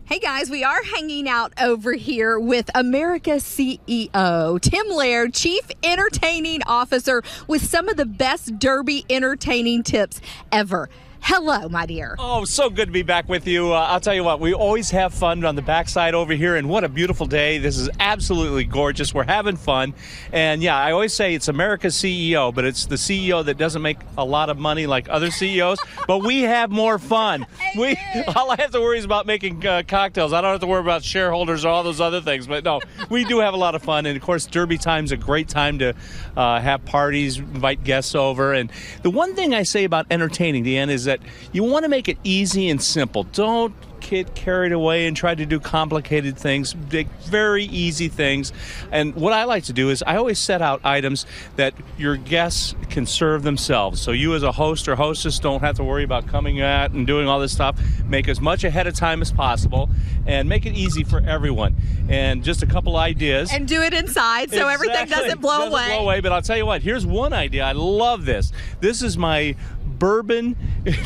Hey guys, we are hanging out over here with America's CEO, Tim Laird, Chief Entertaining Officer, with some of the best Derby entertaining tips ever. Hello, my dear. Oh, so good to be back with you. I'll tell you what, we always have fun on the backside over here, and what a beautiful day. This is absolutely gorgeous. We're having fun. And yeah, I always say it's America's CEO, but it's the CEO that doesn't make a lot of money like other CEOs, but we have more fun. All I have to worry is about making cocktails. I don't have to worry about shareholders or all those other things, but no, we do have a lot of fun. And of course, Derby time's a great time to have parties, invite guests over. And the one thing I say about entertaining, Deanna, is that you want to make it easy and simple. Don't get carried away and try to do complicated things. Very easy things. And what I like to do is I always set out items that your guests can serve themselves. So you as a host or hostess don't have to worry about coming at and doing all this stuff. Make as much ahead of time as possible and make it easy for everyone. And just a couple ideas. And do it inside so everything doesn't blow away. But I'll tell you what, here's one idea. I love this. This is my bourbon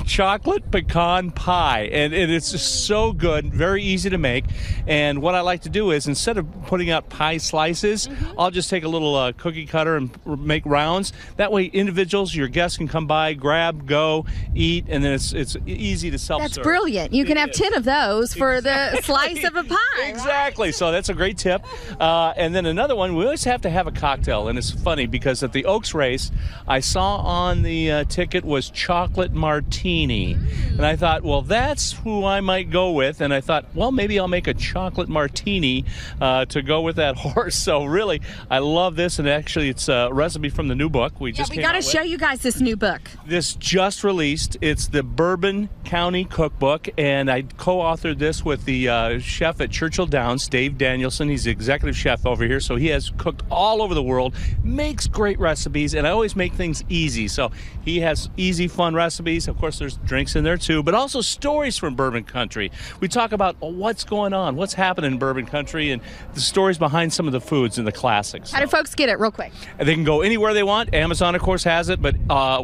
chocolate pecan pie, and it's just so good, very easy to make. And what I like to do is, instead of putting out pie slices, I'll just take a little cookie cutter and make rounds. That way individuals, your guests, can come by, grab, go, eat, and then it's easy to self-serve. That's brilliant. You can have 10 of those for the slice of a pie. Exactly. Right? So that's a great tip. And then another one, we always have to have a cocktail. And it's funny because at the Oaks race, I saw on the ticket was chocolate martini. And I thought, well, that's who I might go with. And I thought, well, maybe I'll make a chocolate martini to go with that horse. So really, I love this. And actually, it's a recipe from the new book we just came out with. We got to show you guys this new book. This just released. It's the Bourbon County Cookbook. And I co-authored this with the chef at Churchill Downs, Dave Danielson. He's the executive chef over here. So he has cooked all over the world, makes great recipes, and I always make things easy. So he has easy, fun recipes. Of course, there's drinks in there too, but also stories from Bourbon Country. We talk about what's going on, what's happening in Bourbon Country, and the stories behind some of the foods and the classics. How do folks get it real quick? They can go anywhere they want. Amazon, of course, has it, but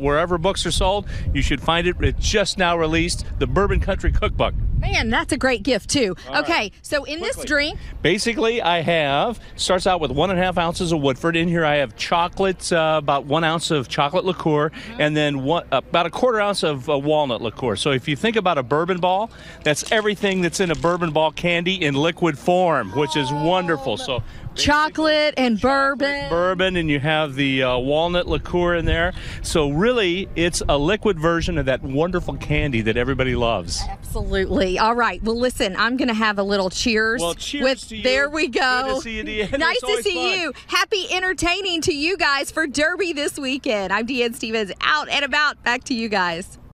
wherever books are sold, you should find it. It's just now released, the Bourbon Country Cookbook. Man, that's a great gift, too. All okay, right. So in this drink... Basically, I have, starts out with 1.5 ounces of Woodford. In here, I have chocolate, about 1 ounce of chocolate liqueur, and then about a 1/4 ounce of walnut liqueur. So if you think about a bourbon ball, that's everything that's in a bourbon ball candy in liquid form, which is wonderful. So chocolate and bourbon, and you have the walnut liqueur in there. So really, it's a liquid version of that wonderful candy that everybody loves. Absolutely. All right. Well, listen, I'm going to have a little cheers. Well, cheers to you. There we go. Good to see you, Deanna. Nice to see you. Happy entertaining to you guys for Derby this weekend. I'm Deanna Stevens, out and about. Back to you guys.